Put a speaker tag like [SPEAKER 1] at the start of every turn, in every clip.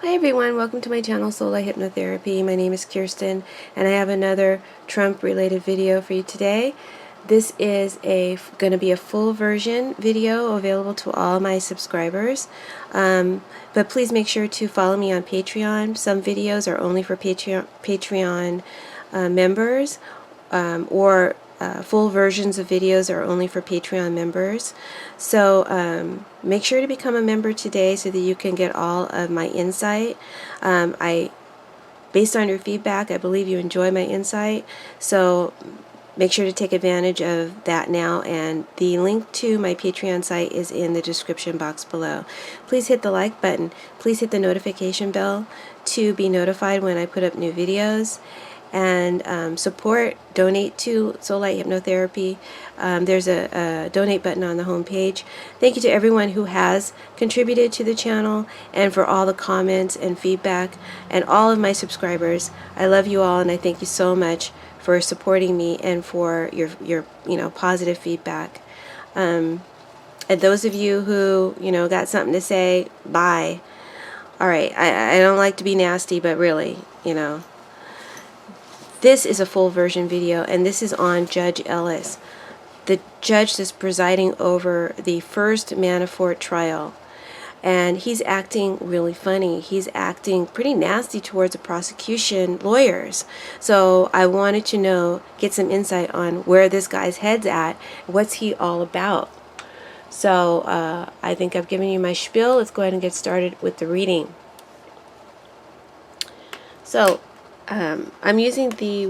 [SPEAKER 1] Hi everyone, welcome to my channel Soulight Hypnotherapy. My name is Kirsten and I have another Trump related video for you today. This is going to be a full version video available to all my subscribers. But please make sure to follow me on Patreon. Some videos are only for Patreon members, or full versions of videos are only for Patreon members. So make sure to become a member today so that you can get all of my insight. Based on your feedback, I believe you enjoy my insight. So make sure to take advantage of that now, and the link to my Patreon site is in the description box below. Please hit the like button. Please hit the notification bell to be notified when I put up new videos. And donate to Soulight Hypnotherapy. There's a donate button on the home page. Thank you to everyone who has contributed to the channel and for all the comments and feedback, and all of my subscribers. I love you all, and I thank you so much for supporting me and for your positive feedback. And those of you who got something to say, bye. All right, I don't like to be nasty, but really, this is a full version video, and this is on Judge Ellis, the judge that's presiding over the first MANAFORT trial. And he's acting really funny. He's acting pretty nasty towards the prosecution lawyers. So I wanted to get some insight on where this guy's head's at. What's he all about? So I think I've given you my spiel. Let's go ahead and get started with the reading. So I'm using the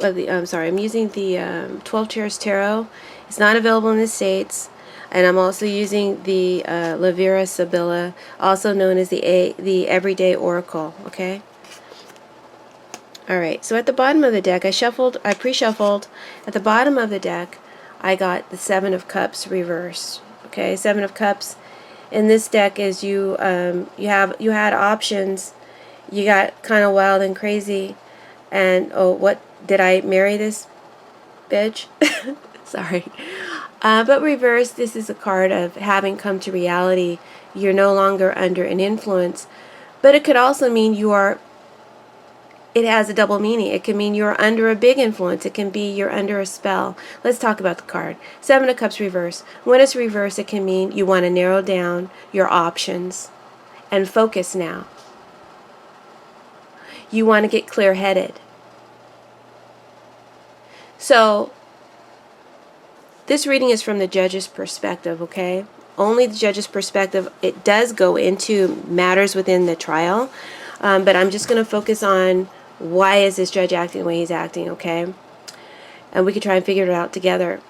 [SPEAKER 1] I'm using the 12 Chairs Tarot. It's not available in the States, and I'm also using the Lavira Sibilla, also known as the Everyday Oracle. Okay. All right. So at the bottom of the deck, I pre-shuffled. At the bottom of the deck, I got the Seven of Cups reversed. Okay, Seven of Cups. In this deck is you had options. You got kind of wild and crazy, and oh, what did I marry this bitch? Sorry. But reverse, this is a card of having come to reality. You're no longer under an influence, but it could also mean it has a double meaning. It can mean you're under a big influence. It can be you're under a spell. Let's talk about the card. Seven of Cups reverse. When it's reversed, it can mean you want to narrow down your options and focus now. You want to get clear-headed. So this reading is from the judge's perspective, okay? Only the judge's perspective. It does go into matters within the trial, but I'm just going to focus on why is this judge acting the way he's acting, okay? And we could try and figure it out together.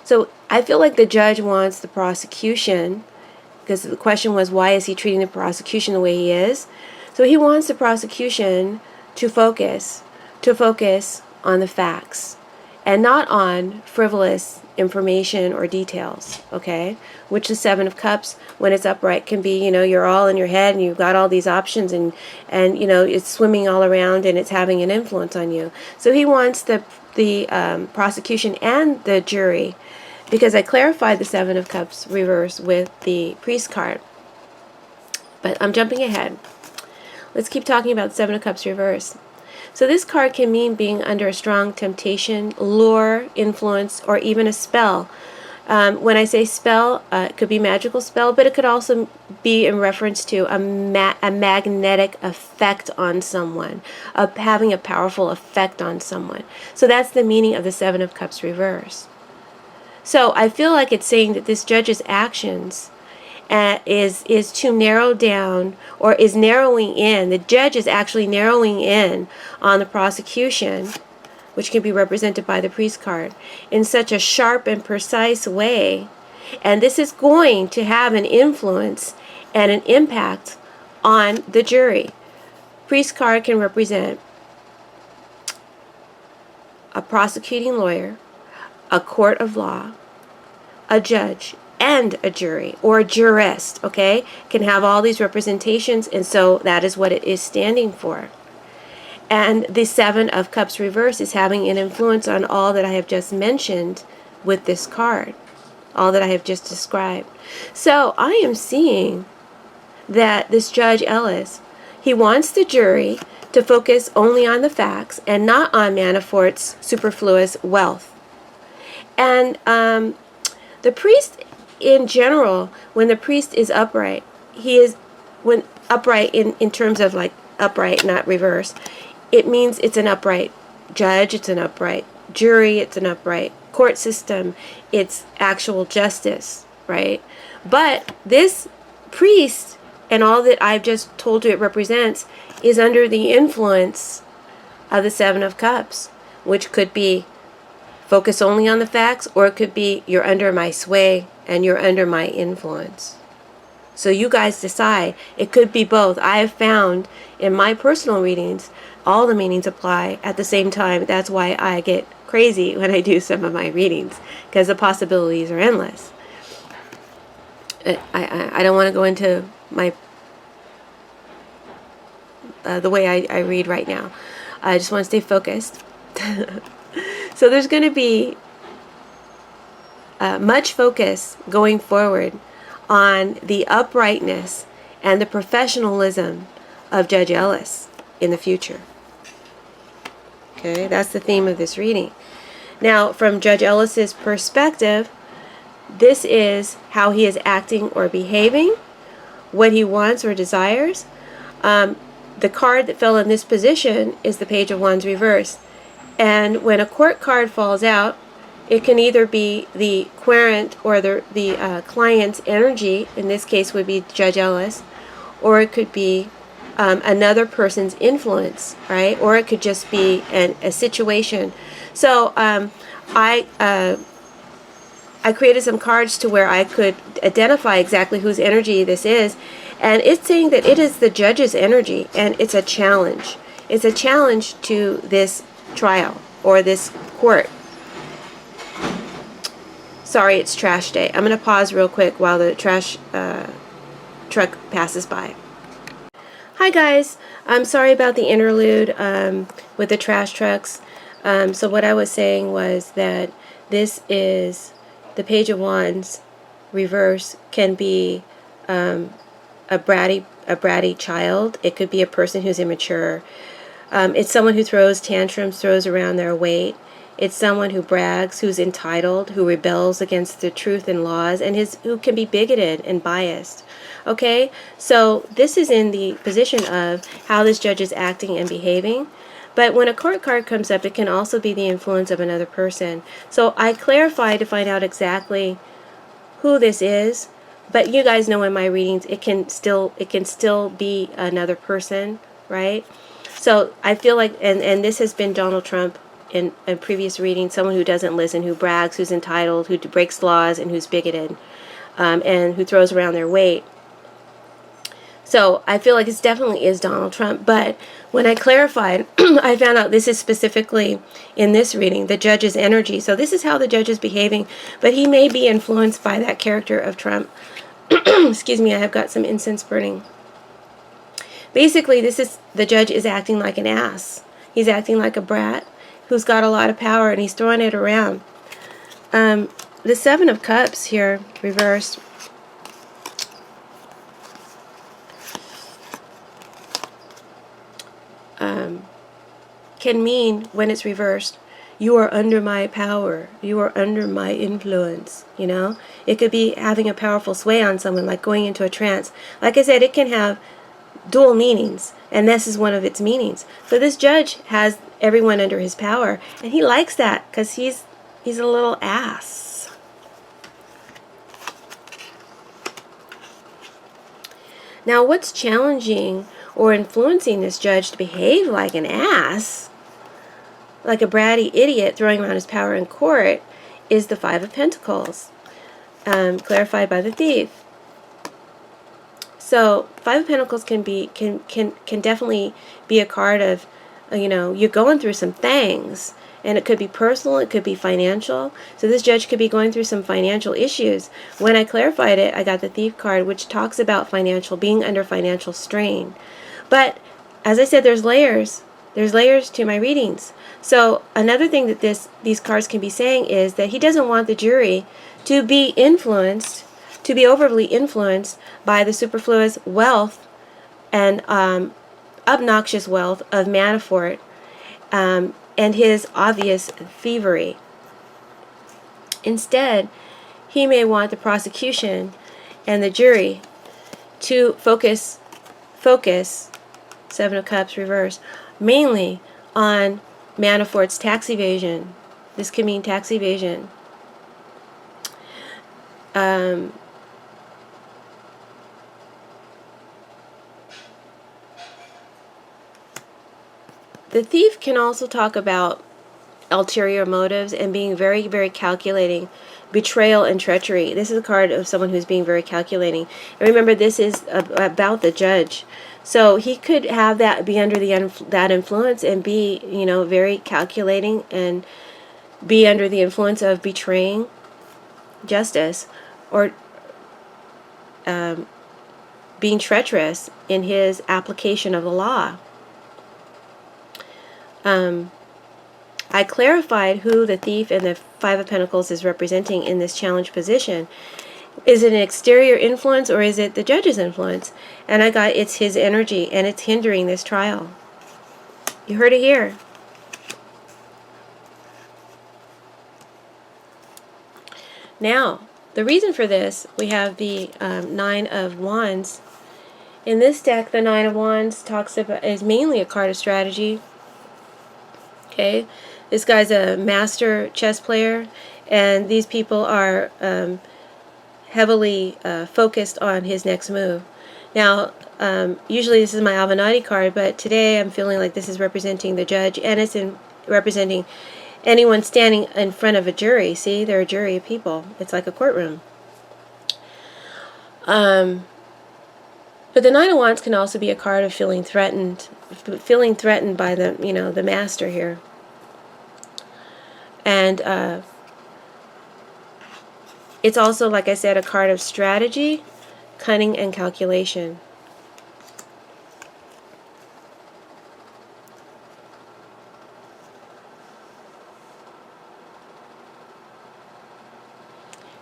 [SPEAKER 1] So I feel like the judge wants the prosecution, because the question was, why is he treating the prosecution the way he is? So he wants the prosecution to focus on the facts and not on frivolous information or details, okay? Which the Seven of Cups, when it's upright, can be, you're all in your head and you've got all these options, and it's swimming all around and it's having an influence on you. So he wants the prosecution and the jury, because I clarified the Seven of Cups reverse with the Priest card. But I'm jumping ahead. Let's keep talking about Seven of Cups reverse. So this card can mean being under a strong temptation, lure, influence, or even a spell. When I say spell, it could be magical spell, but it could also be in reference to a magnetic effect on someone, having a powerful effect on someone. So that's the meaning of the Seven of Cups reverse. So I feel like it's saying that this judge's actions is to narrow down, or is narrowing in. The judge is actually narrowing in on the prosecution, which can be represented by the Priest card, in such a sharp and precise way. And this is going to have an influence and an impact on the jury. Priest card can represent a prosecuting lawyer, a court of law, a judge, and a jury, or a jurist, okay? Can have all these representations, and so that is what it is standing for. And the Seven of Cups reverse is having an influence on all that I have just mentioned with this card, all that I have just described. So I am seeing that this Judge Ellis, He wants the jury to focus only on the facts and not on Manafort's superfluous wealth. And the priest, in general, when the priest is upright, he is, when upright in terms of like upright, not reverse, it means it's an upright judge, it's an upright jury, it's an upright court system, it's actual justice, right? But this priest and all that I've just told you it represents is under the influence of the Seven of Cups, which could be focus only on the facts, or it could be you're under my sway and you're under my influence. So you guys decide. It could be both. I have found in my personal readings, all the meanings apply at the same time. That's why I get crazy when I do some of my readings, because the possibilities are endless. I don't want to go into my the way I read right now. I just want to stay focused. So there's going to be much focus going forward on the uprightness and the professionalism of Judge Ellis in the future. Okay, that's the theme of this reading. Now, from Judge Ellis's perspective, this is how he is acting or behaving, what he wants or desires. The card that fell in this position is the Page of Wands reversed. And when a court card falls out, it can either be the querent or the client's energy, in this case would be Judge Ellis, or it could be another person's influence, right? Or it could just be a situation. So I created some cards to where I could identify exactly whose energy this is, and it's saying that it is the judge's energy, and it's a challenge. It's a challenge to this trial or this court. Sorry, it's trash day. I'm going to pause real quick while the trash truck passes by. Hi guys, I'm sorry about the interlude with the trash trucks. So what I was saying was that this is the Page of Wands reverse can be a bratty child. It could be a person who's immature. It's someone who throws tantrums, throws around their weight. It's someone who brags, who's entitled, who rebels against the truth and laws, and who can be bigoted and biased. Okay, so this is in the position of how this judge is acting and behaving. But when a court card comes up, it can also be the influence of another person. So I clarify to find out exactly who this is. But you guys know in my readings, it can still be another person, right? So I feel like, and this has been Donald Trump in a previous reading, someone who doesn't listen, who brags, who's entitled, who breaks laws, and who's bigoted, and who throws around their weight. So I feel like it definitely is Donald Trump. But when I clarified, I found out this is specifically in this reading, the judge's energy. So this is how the judge is behaving, but he may be influenced by that character of Trump. Excuse me, I have got some incense burning. Basically, the judge is acting like an ass. He's acting like a brat who's got a lot of power, and he's throwing it around. The Seven of Cups here, reversed. Can mean, when it's reversed, you are under my power, you are under my influence, you know? It could be having a powerful sway on someone, like going into a trance. Like I said, it can have dual meanings, and this is one of its meanings. So this judge has everyone under his power, and he likes that because he's a little ass. Now, what's challenging or influencing this judge to behave like an ass, like a bratty idiot throwing around his power in court, is the Five of Pentacles, clarified by the Thief. So Five of Pentacles can definitely be a card of, you're going through some things, and it could be personal, it could be financial. So this judge could be going through some financial issues. When I clarified it, I got the Thief card, which talks about being under financial strain. But as I said, there's layers. There's layers to my readings. So another thing that these cards can be saying is that he doesn't want the jury to be overly influenced by the superfluous wealth and obnoxious wealth of MANAFORT and his obvious thievery. Instead, he may want the prosecution and the jury to focus, Seven of Cups reverse, mainly on Manafort's tax evasion. This could mean tax evasion. The thief can also talk about ulterior motives and being very, very calculating, betrayal and treachery. This is a card of someone who's being very calculating. And remember, this is about the judge. So he could have that, be under that influence and be, you know, very calculating and be under the influence of betraying justice or being treacherous in his application of the law. I clarified who the thief and the Five of Pentacles is representing in this challenge position. Is it an exterior influence or is it the judge's influence? And I got it's his energy and it's hindering this trial. You heard it here. Now, the reason for this, we have the Nine of Wands. In this deck, the Nine of Wands is mainly a card of strategy. Okay, this guy's a master chess player, and these people are heavily focused on his next move. Now, usually this is my Avenatti card, but today I'm feeling like this is representing the judge, and it's representing anyone standing in front of a jury. See, they're a jury of people. It's like a courtroom. But the Nine of Wands can also be a card of feeling threatened by the, you know, the master here. And it's also, like I said, a card of strategy, cunning, and calculation.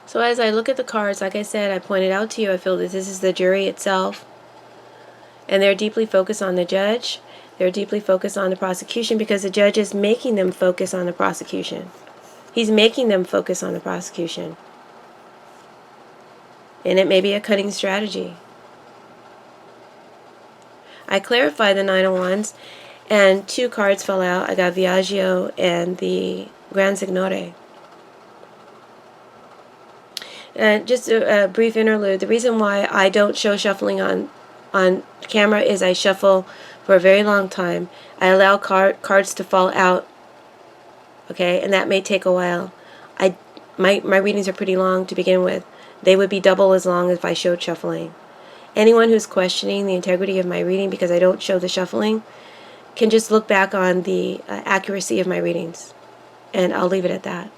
[SPEAKER 1] So as I look at the cards, like I said, I pointed out to you, I feel that this is the jury itself. And they're deeply focused on the judge. They're deeply focused on the prosecution because the judge is making them focus on the prosecution. He's making them focus on the prosecution. And it may be a cunning strategy. I clarified the Nine of Wands, and two cards fell out. I got Viaggio and the Gran Signore. And just a brief interlude. The reason why I don't show shuffling on camera is I shuffle for a very long time. I allow cards to fall out. Okay, and that may take a while. My readings are pretty long to begin with. They would be double as long if I showed shuffling. Anyone who's questioning the integrity of my reading because I don't show the shuffling can just look back on the accuracy of my readings. And I'll leave it at that.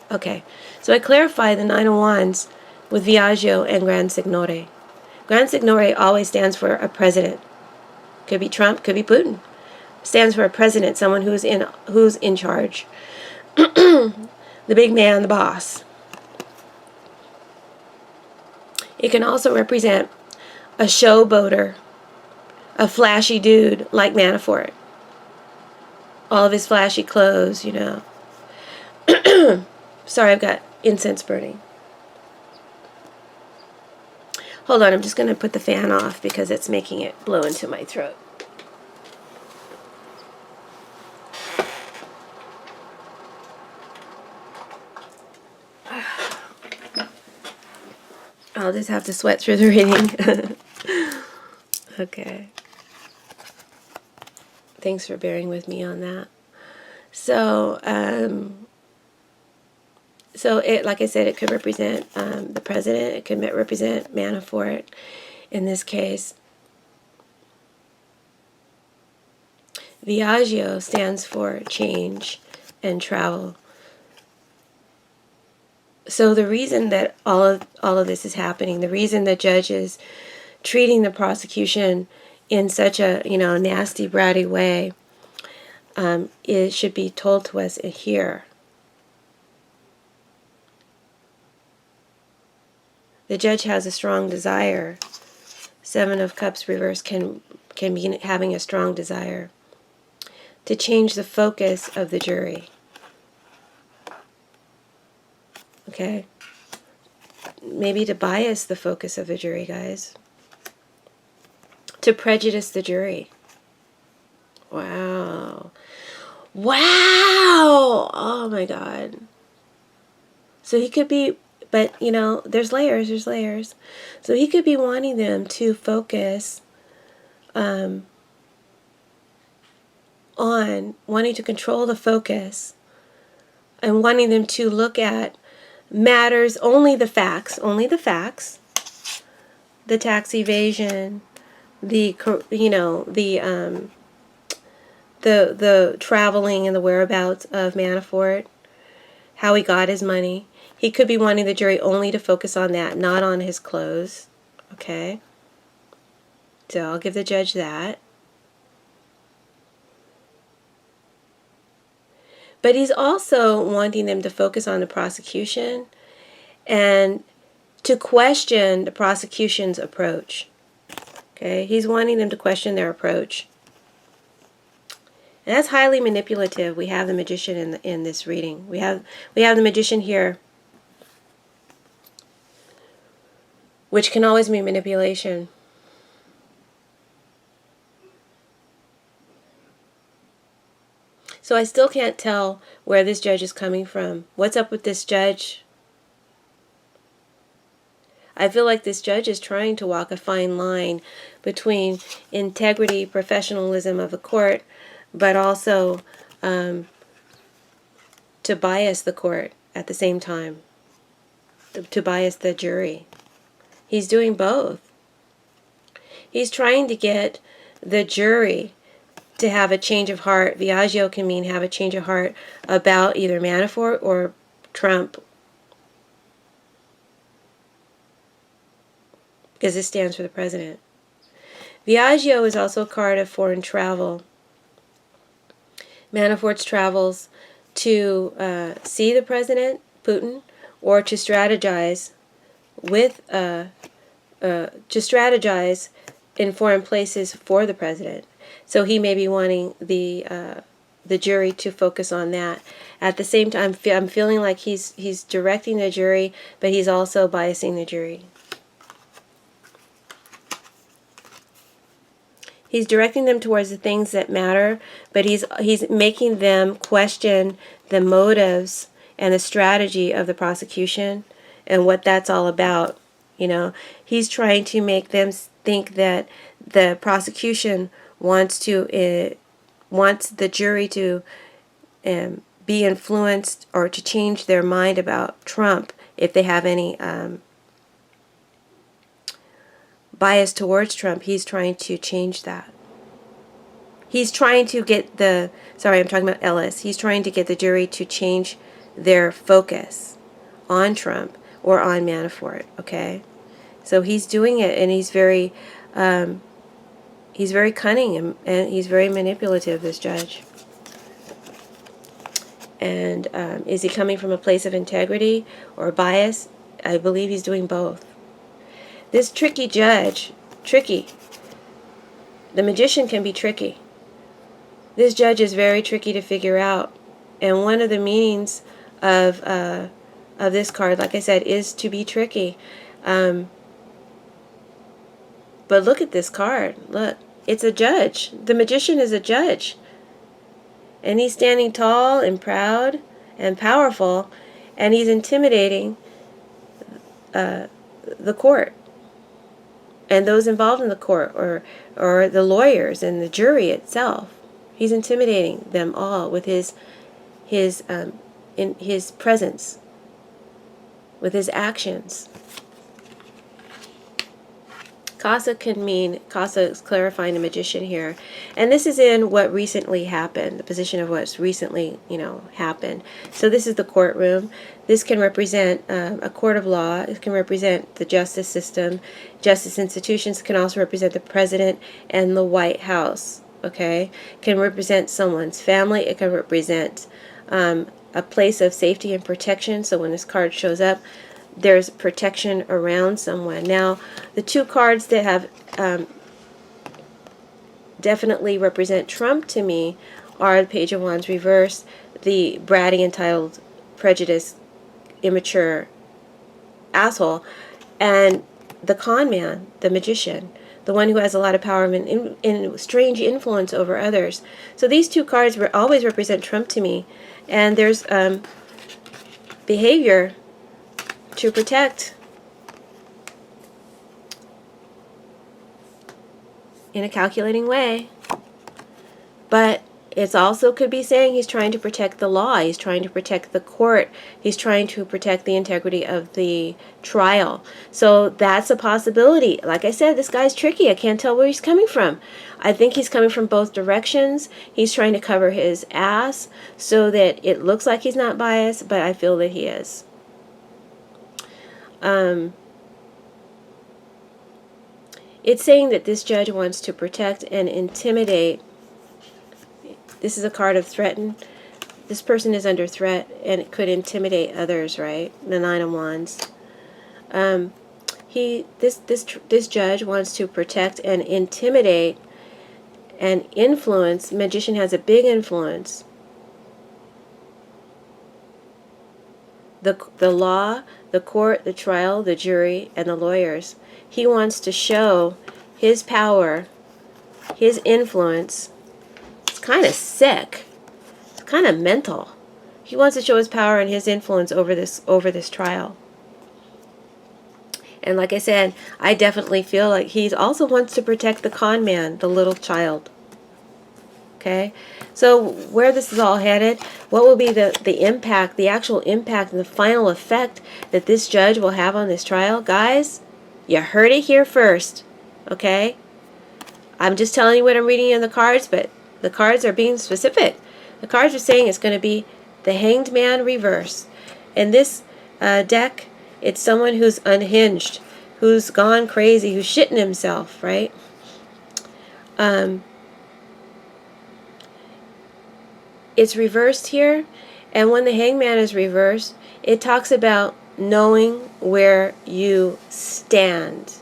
[SPEAKER 1] Okay, so I clarify the Nine of Wands with Viaggio and Gran Signore. Gran Signore always stands for a president. Could be Trump, could be Putin. Stands for a president, someone who's in charge. The big man, the boss. It can also represent a showboater, a flashy dude like Manafort. All of his flashy clothes, you know. Sorry, I've got incense burning. Hold on, I'm just going to put the fan off because it's making it blow into my throat. I'll just have to sweat through the reading. Okay. Thanks for bearing with me on that. So, it, like I said, it could represent the president. It could represent Manafort in this case. Viaggio stands for change and travel. So the reason that all of this is happening, the reason the judge is treating the prosecution in such a, you know, nasty, bratty way, it should be told to us here. The judge has a strong desire. Seven of Cups reverse can can be having a strong desire to change the focus of the jury. Okay? Maybe to bias the focus of the jury, guys. To prejudice the jury. Wow. Wow! Oh my God. So he could be, but you know, there's layers. So he could be wanting them to focus on wanting to control the focus and wanting them to look at matters, only the facts, the tax evasion, the traveling and the whereabouts of Manafort, how he got his money. He could be wanting the jury only to focus on that, not on his clothes. Okay? So I'll give the judge that. But he's also wanting them to focus on the prosecution and to question the prosecution's approach. Okay? He's wanting them to question their approach. And that's highly manipulative. We have the magician in this reading. We have the magician here, which can always be manipulation. So I still can't tell where this judge is coming from. What's up with this judge? I feel like this judge is trying to walk a fine line between integrity, professionalism of the court, but also to bias the court at the same time, to bias the jury. He's doing both. He's trying to get the jury to have a change of heart. Viaggio can mean have a change of heart about either Manafort or Trump, because this stands for the president. Viaggio is also a card of foreign travel. Manafort's travels to see the president, Putin, or to strategize in foreign places for the president. So he may be wanting the jury to focus on that. At the same time, I'm feeling like he's directing the jury, but he's also biasing the jury. He's directing them towards the things that matter, but he's making them question the motives and the strategy of the prosecution and what that's all about. You know, he's trying to make them think that the prosecution wants the jury to be influenced or to change their mind about Trump if they have any bias towards Trump. He's trying to change that. He's trying to get I'm talking about Ellis. He's trying to get the jury to change their focus on Trump or on Manafort, okay? So he's doing it, and he's very cunning, and he's very manipulative, this judge. And is he coming from a place of integrity or bias? I believe he's doing both. This tricky judge, tricky. The magician can be tricky. This judge is very tricky to figure out. And one of the meanings of this card, like I said, is to be tricky. But look at this card. Look, it's a judge. The magician is a judge. And he's standing tall and proud and powerful, and he's intimidating the court and those involved in the court, or the lawyers and the jury itself. He's intimidating them all with his presence, with his actions. Casa is clarifying the magician here. And this is in what recently happened, the position of what's recently, happened. So this is the courtroom. This can represent a court of law. It can represent the justice system. Justice institutions can also represent the president and the White House. Okay? It can represent someone's family. It can represent a place of safety and protection. So when this card shows up, there's protection around someone. Now, the two cards that have definitely represent Trump to me are the Page of Wands reversed, the bratty, entitled, prejudiced, immature asshole, and the con man, the magician, the one who has a lot of power and strange influence over others. So these two cards always represent Trump to me, and there's behavior to protect in a calculating way. But it also could be saying he's trying to protect the law, he's trying to protect the court, he's trying to protect the integrity of the trial. So that's a possibility. Like I said, this guy's tricky. I can't tell where he's coming from. I think he's coming from both directions. He's trying to cover his ass so that it looks like he's not biased, but I feel that he is. It's saying that this judge wants to protect and intimidate. This is a card of threaten. This person is under threat and it could intimidate others, right? The Nine of Wands. This judge wants to protect and intimidate and influence. Magician has a big influence. The law, the court, the trial, the jury, and the lawyers. He wants to show his power, his influence. It's kind of sick. It's kind of mental. He wants to show his power and his influence over this trial. And like I said, I definitely feel like he also wants to protect the con man, the little child. Okay? So where this is all headed, what will be the impact, the actual impact and the final effect that this judge will have on this trial? Guys, you heard it here first. Okay? I'm just telling you what I'm reading in the cards, but the cards are being specific. The cards are saying it's going to be the Hanged Man reverse. In this deck, it's someone who's unhinged, who's gone crazy, who's shitting himself, right? It's reversed here, and when the Hangman is reversed, it talks about knowing where you stand,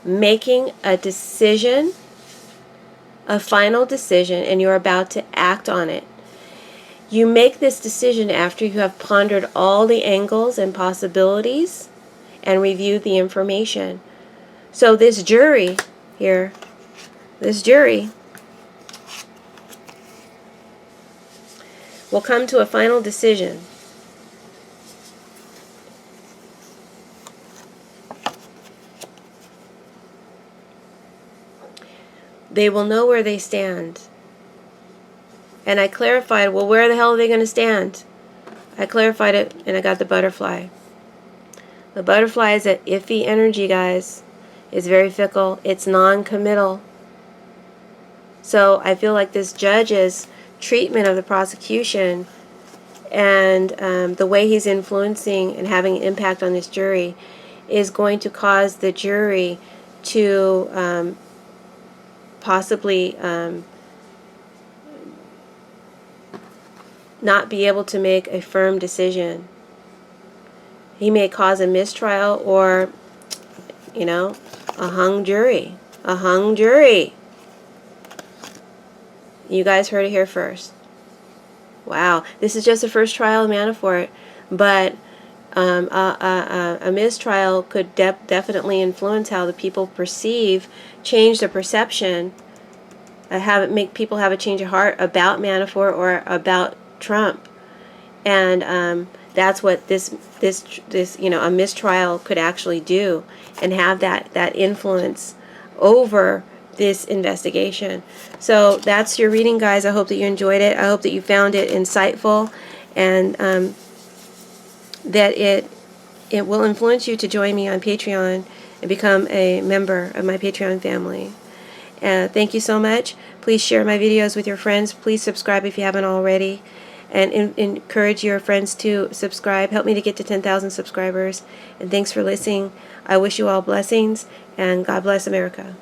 [SPEAKER 1] making a decision, a final decision, and you're about to act on it. You make this decision after you have pondered all the angles and possibilities and reviewed the information. So this jury here, this jury will come to a final decision. They will know where they stand. And I clarified, well, where the hell are they going to stand? I clarified it, and I got the butterfly. The butterfly is that iffy energy, guys. It's very fickle. It's non-committal. So I feel like this judge's treatment of the prosecution and the way he's influencing and having an impact on this jury is going to cause the jury to possibly not be able to make a firm decision. He may cause a mistrial or, you know, a hung jury. A hung jury. You guys heard it here first. Wow. This is just the first trial of MANAFORT, but a mistrial could definitely influence how the people perceive, change their perception, make people have a change of heart about MANAFORT or about Trump. And that's what this you know, a mistrial could actually do, and have that influence over this investigation. So that's your reading, guys. I hope that you enjoyed it. I hope that you found it insightful, and that it will influence you to join me on Patreon and become a member of my Patreon family. Thank you so much. Please share my videos with your friends. Please subscribe if you haven't already, and encourage your friends to subscribe. Help me to get to 10,000 subscribers. And thanks for listening. I wish you all blessings, and God bless America.